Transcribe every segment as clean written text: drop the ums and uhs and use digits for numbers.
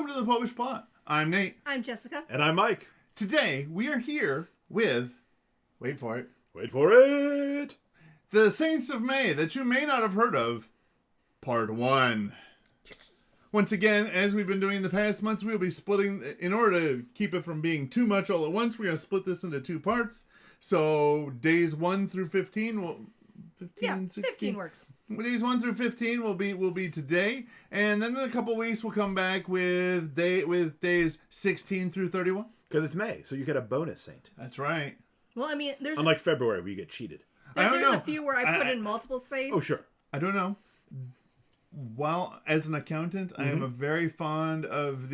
Welcome to the Popish Plot. I'm Nate. I'm Jessica. And I'm Mike. Today, we are here with, wait for it, the Saints of May that you may not have heard of, Part 1. Once again, as we've been doing the past months, we'll be splitting, in order to keep it from being too much all at once, we're going to split this into 2 parts. So, days 1 through 15 will... 15 works. Days 1 through 15 will be today, and then in a couple weeks we'll come back with days 16 through 31. Because it's May, so you get a bonus saint. That's right. Well, I mean, there's Unlike February, where you get cheated. a few where I put in multiple saints. Oh, sure. I don't know. While as an accountant, I am a very fond of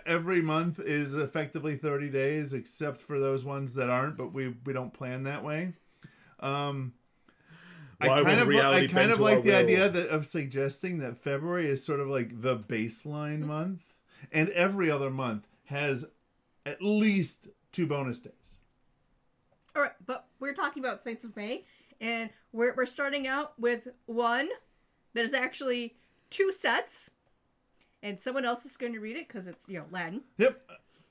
every month is effectively 30 days, except for those ones that aren't. But we don't plan that way. I kind of like the idea of suggesting that February is sort of like the baseline month, and every other month has at least 2 bonus days. All right, but we're talking about Saints of May, and we're starting out with one that is actually 2 sets, and someone else is going to read it because it's Latin. Yep,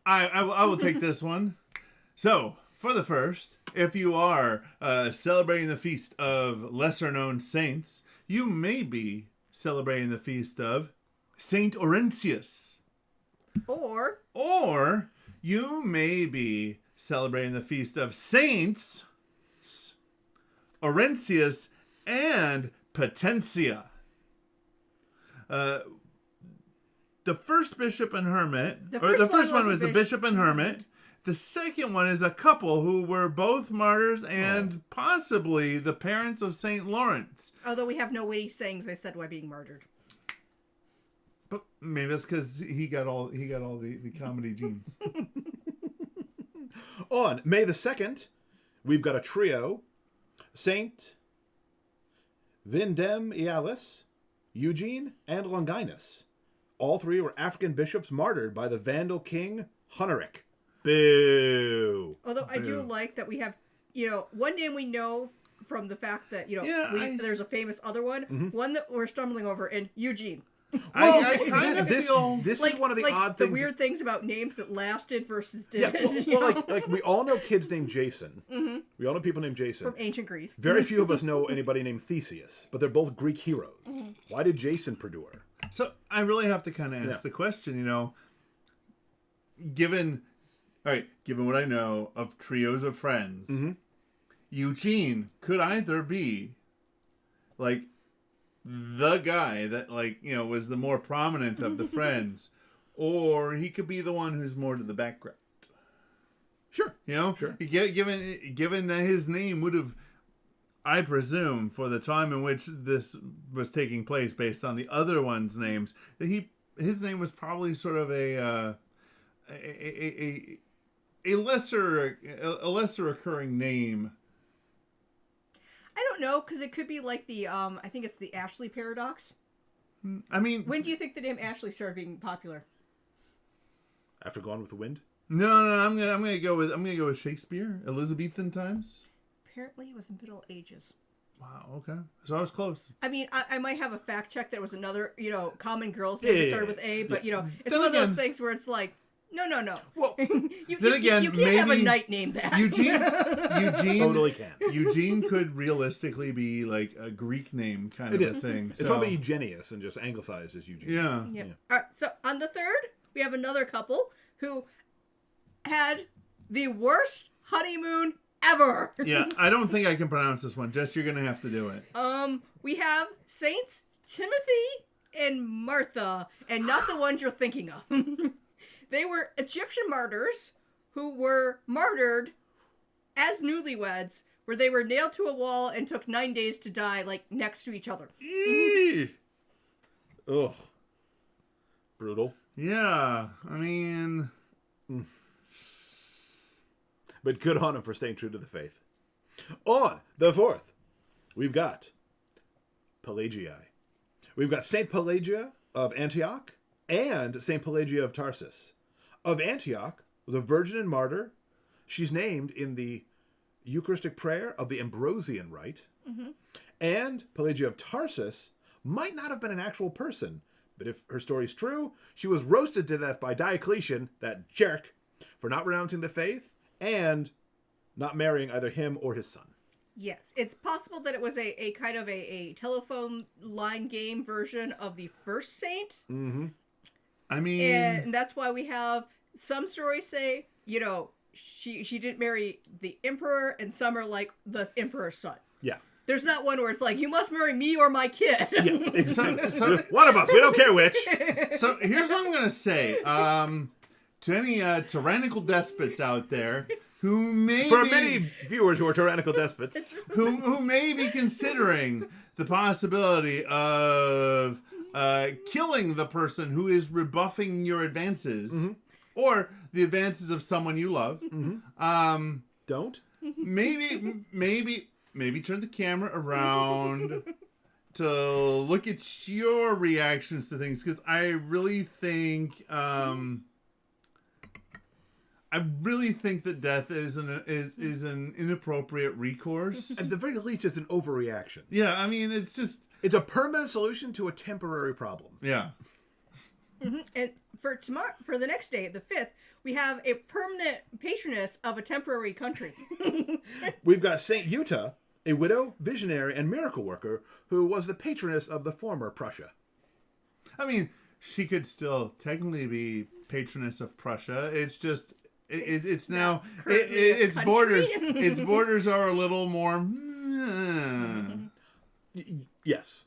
I will take this one. So. For the first, if you are celebrating the feast of lesser-known saints, you may be celebrating the feast of Saint Orentius. Or you may be celebrating the feast of Saints Orentius and Patientia. The first bishop and hermit, the first one was the bishop and hermit. The second one is a couple who were both martyrs and possibly the parents of St. Lawrence. Although we have no witty sayings, I said why being martyred. But maybe that's because he got all the comedy genes. On May the 2nd, we've got a trio: Saint Vindemialis, Eugene, and Longinus. All 3 were African bishops martyred by the Vandal king Hunneric. Boo. Although I do like that we have, one name we know from the fact that, there's a famous other one, one that we're stumbling over, and Eugene. I kind of feel... This is one of the odd things. The weird things about names that lasted versus didn't. Yeah, like we all know kids named Jason. Mm-hmm. We all know people named Jason. From ancient Greece. Very few of us know anybody named Theseus, but they're both Greek heroes. Mm-hmm. Why did Jason perdure? So I really have to kind of ask the question, given what I know of trios of friends, Eugene could either be like the guy that was the more prominent of the friends, or he could be the one who's more to the background. Sure. Sure. Given that his name would have, I presume, for the time in which this was taking place, based on the other ones' names, that his name was probably sort of a lesser occurring name. I don't know, because it could be like the I think it's the Ashley paradox. I mean, when do you think the name Ashley started being popular? After Gone with the Wind? No, I'm gonna go with Shakespeare, Elizabethan times. Apparently, it was in Middle Ages. Wow. Okay, so I was close. I mean, I might have a fact check that it was another common girl's name that started with A, but it's one of those things where it's like. No. Well, you can't have a knight named that. Eugene totally can. Eugene could realistically be like a Greek name kind of a thing. It's probably Eugenius and just anglicized as Eugene. Yeah. All right. So on the 3rd, we have another couple who had the worst honeymoon ever. Yeah, I don't think I can pronounce this one. Jess, you're gonna have to do it. We have Saints Timothy and Martha, and not the ones you're thinking of. They were Egyptian martyrs who were martyred as newlyweds, where they were nailed to a wall and took 9 days to die, next to each other. Ugh. Brutal. Yeah, I mean... But good on him for staying true to the faith. On the 4th, we've got Pelagia. We've got Saint Pelagia of Antioch and Saint Pelagia of Tarsus. Of Antioch, the virgin and martyr, she's named in the Eucharistic prayer of the Ambrosian rite. Mm-hmm. And Pelagia of Tarsus might not have been an actual person, But if her story's true, she was roasted to death by Diocletian, that jerk, for not renouncing the faith and not marrying either him or his son. Yes, it's possible that it was a kind of a telephone line game version of the first saint. Mm-hmm. I mean... And that's why we have some stories say, she didn't marry the emperor, and some are like the emperor's son. Yeah. There's not one where it's like, you must marry me or my kid. Yeah, exactly. One of us. We don't care which. So here's what I'm going to say. To any tyrannical despots out there who may For many viewers who are tyrannical despots. who may be considering the possibility of killing the person who is rebuffing your advances, Mm-hmm. or the advances of someone you love. Mm-hmm. Don't? Maybe turn the camera around to look at your reactions to things, because I really think that death is an inappropriate recourse. At the very least, it's an overreaction. Yeah, I mean, it's It's a permanent solution to a temporary problem. yeah. Mm-hmm. And for tomorrow, for the next day, the 5th, we have a permanent patroness of a temporary country. We've got Saint Jutta, a widow, visionary, and miracle worker who was the patroness of the former Prussia. I mean, she could still technically be patroness of Prussia. It's just it's now its borders are a little more. Yes.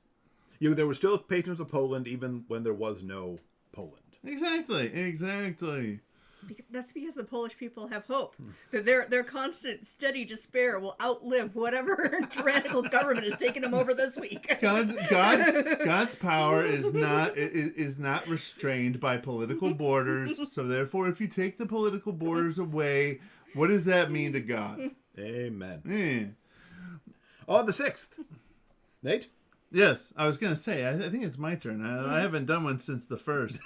There were still patrons of Poland even when there was no Poland. Exactly. That's because the Polish people have hope that their constant, steady despair will outlive whatever tyrannical government is taking them over this week. God's power is not restrained by political borders. So therefore, if you take the political borders away, what does that mean to God? Amen. On the 6th, Nate? Yes, I was going to say, I think it's my turn. I haven't done one since the 1st.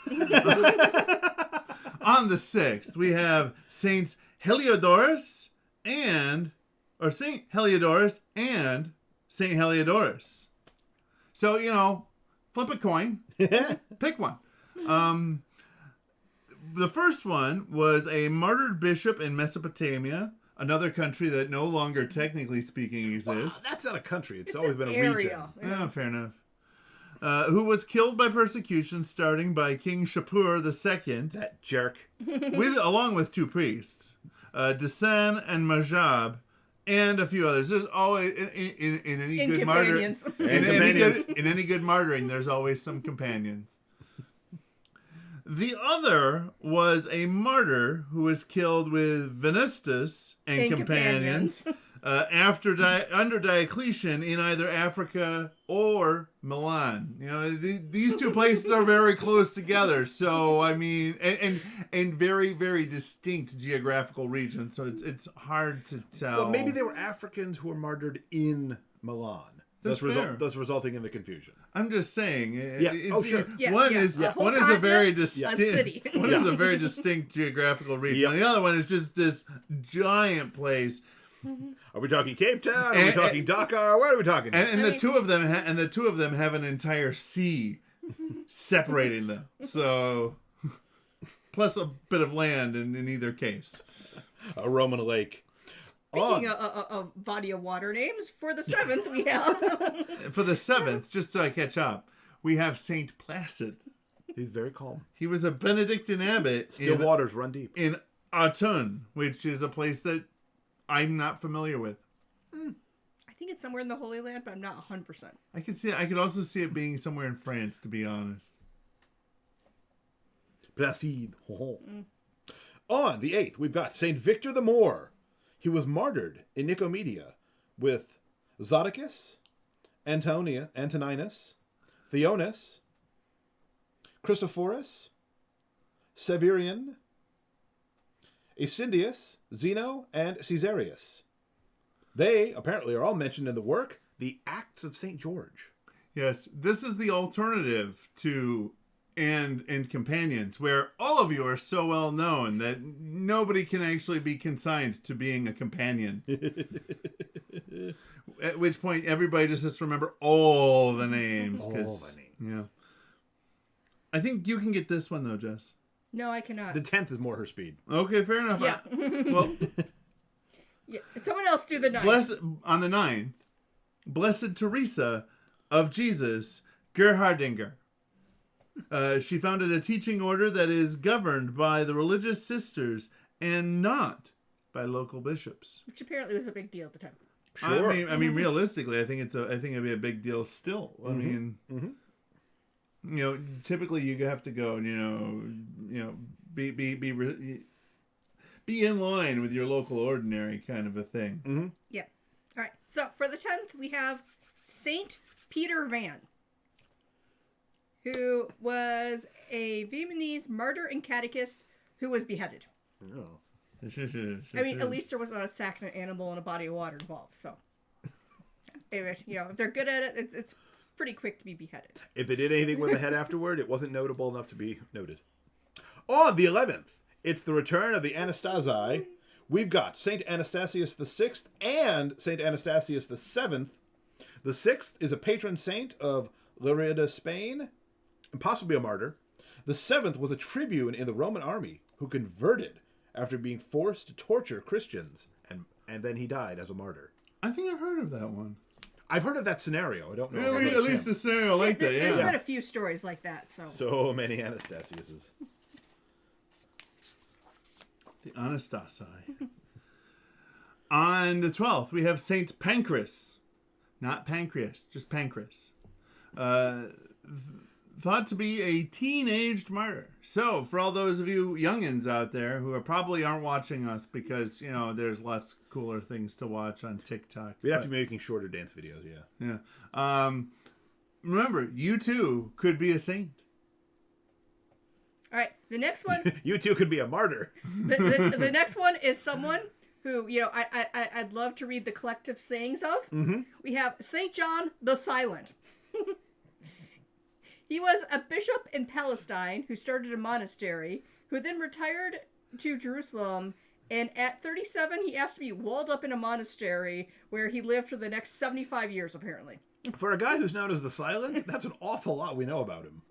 On the 6th, we have Saints Heliodorus and Saint Heliodorus and Saint Heliodorus. So, flip a coin. Pick one. The first one was a martyred bishop in Mesopotamia, another country that no longer, technically speaking, exists. That's not a country. It's always been a area. region. Yeah, fair enough. Who was killed by persecution starting by King Shapur II. That jerk. Along with 2 priests, Desan and Majab, and a few others. There's always in any good martyr, in any good martyring, there's always some companions. The other was a martyr who was killed with Venustus and companions. Under Diocletian in either Africa or Milan. These 2 places are very close together. So, I mean, and very, very distinct geographical regions. So it's hard to tell. Well, maybe they were Africans who were martyred in Milan. Thus resulting in the confusion. I'm just saying. Sure. One is a very distinct. One is a very distinct geographical region. Yep. The other one is just this giant place. Are we talking Cape Town? Are we talking Dakar? What are we talking? And the two of them have an entire sea separating them. So, plus a bit of land in either case. A Roman lake. Speaking of body of water names, for the 7th we have... For the 7th, just so I catch up, we have Saint Placid. He's very calm. He was a Benedictine abbot. Still waters run deep. In Autun, which is a place that I'm not familiar with. I think it's somewhere in the Holy Land, but I'm not 100%. I could also see it being somewhere in France, to be honest. Placid. On the 8th, we've got Saint Victor the Moor. He was martyred in Nicomedia with Zoticus, Antoninus, Theonas, Chrysophorus, Severian, Acyndius, Zeno, and Caesareus. They, apparently, are all mentioned in the work, The Acts of St. George. Yes, this is the alternative to and Companions, where all of you are so well known that nobody can actually be consigned to being a companion. At which point, everybody just has to remember all the names. All the names. Yeah. I think you can get this one, though, Jess. No, I cannot. The 10th is more her speed. Okay, fair enough. Yeah. Well, Yeah. Someone else do the 9th. on the 9th, Blessed Theresa of Jesus, Gerhardinger. She founded a teaching order that is governed by the religious sisters and not by local bishops. Which apparently was a big deal at the time. Sure. I mean, realistically, I think it'd be a big deal still. I mean, typically you have to go, be in line with your local ordinary kind of a thing. Mm-hmm. Yeah. All right. So for the 10th, we have Saint Peter Van, who was a Viennese martyr and catechist who was beheaded. Oh. I mean, at least there was not a sack and an animal and a body of water involved. So, if they're good at it, it's pretty quick to be beheaded. If they did anything with the head afterward, it wasn't notable enough to be noted. On the 11th, it's the return of the Anastasii. We've got St. Anastasius VI and St. Anastasius VII. The 6th is a patron saint of Lerida, Spain, and possibly a martyr. The 7th was a tribune in the Roman army who converted after being forced to torture Christians, and then he died as a martyr. I think I've heard of that one. I've heard of that scenario. I don't know. Yeah, at least a scenario like that, yeah. There's been a few stories like that, so. So many Anastasiuses. The Anastasii. On the 12th, we have Saint Pancras. Not Pancreas, just Pancras. Thought to be a teenaged martyr. So, for all those of you youngins out there who probably aren't watching us because, there's lots cooler things to watch on TikTok. We'd have to be making shorter dance videos, yeah. Yeah. Remember, you too could be a saint. All right, the next one. You too could be a martyr. The next one is someone who, I'd love to read the collective sayings of. Mm-hmm. We have St. John the Silent. He was a bishop in Palestine who started a monastery, who then retired to Jerusalem, and at 37 he asked to be walled up in a monastery where he lived for the next 75 years, apparently. For a guy who's known as the Silent, that's an awful lot we know about him.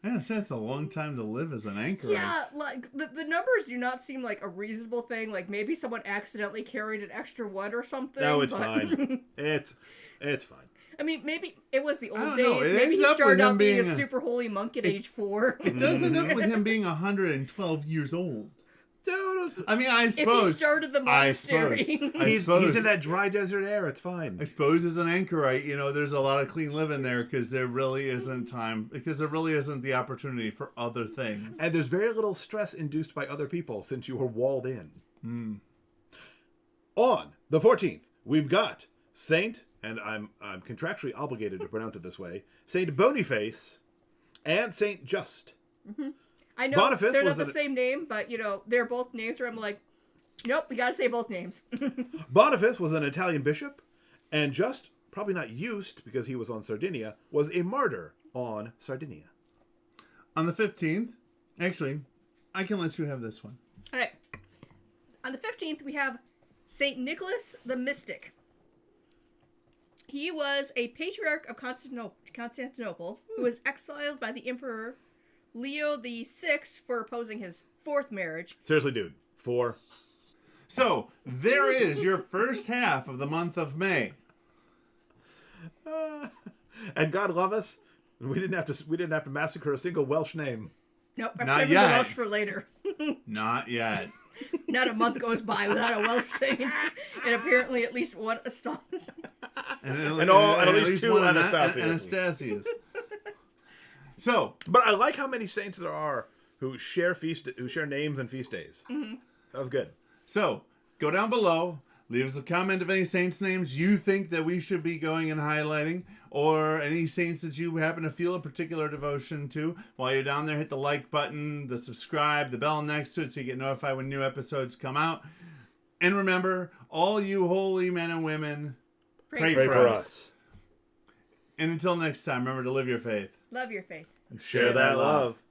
Yeah, that's a long time to live as an anchorite. Yeah, like, the numbers do not seem like a reasonable thing. Like, maybe someone accidentally carried an extra one or something. No, it's fine. It's fine. I mean, maybe it was the old don't days. know. It Maybe ends he up started with him out being a being super holy monk at age 4. It does end up with him being 112 years old. I mean, I suppose. If he started the monastery. He's in that dry desert air. It's fine. I suppose as an anchorite, there's a lot of clean living there because there really isn't time, because there really isn't the opportunity for other things. And there's very little stress induced by other people since you were walled in. On the 14th, we've got Saint, and I'm contractually obligated to pronounce it this way, Saint Boniface and Saint Just. Mm-hmm. I know Boniface they're was not the same name, but, they're both names where I'm like, nope, we gotta say both names. Boniface was an Italian bishop, and Just, probably not used because he was on Sardinia, was a martyr on Sardinia. On the 15th, actually, I can let you have this one. All right. On the 15th, we have St. Nicholas the Mystic. He was a patriarch of Constantinople who was exiled by the Emperor Leo VI for opposing his 4th marriage. Seriously, dude. 4. So, there is your first half of the month of May. And God love us, we didn't have to massacre a single Welsh name. Nope, I'm Not saving yet. the Welsh for later. Not yet. Not a month goes by without a Welsh saint. And apparently at least one Anastasius. And at least 2 one Anastasius. So, but I like how many saints there are who share names and feast days. Mm-hmm. That was good. So, go down below, leave us a comment of any saints' names you think that we should be going and highlighting, or any saints that you happen to feel a particular devotion to. While you're down there, hit the like button, the subscribe, the bell next to it so you get notified when new episodes come out. And remember, all you holy men and women, pray for us. And until next time, remember to live your faith. Love your faith. And share that love.